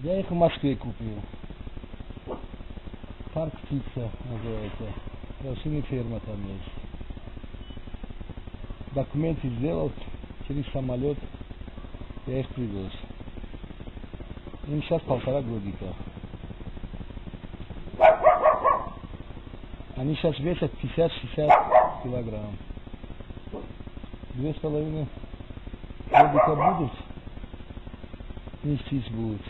Я их в Москве купил. Парк птица называется. Красивая ферма там есть. Документы сделал через самолет. Я их привез. Им сейчас 1,5 годика. Они сейчас весят 50-60 килограмм. 2,5 годика будут. Нестись будут.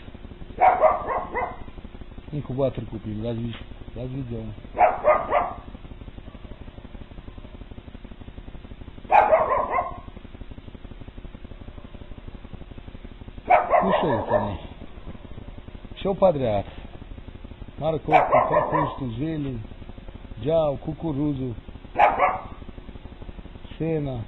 Инкубатор купили, разведем. Кушают они. Все подряд. Морковку, капусту, зелень, джау, кукурузу, сено.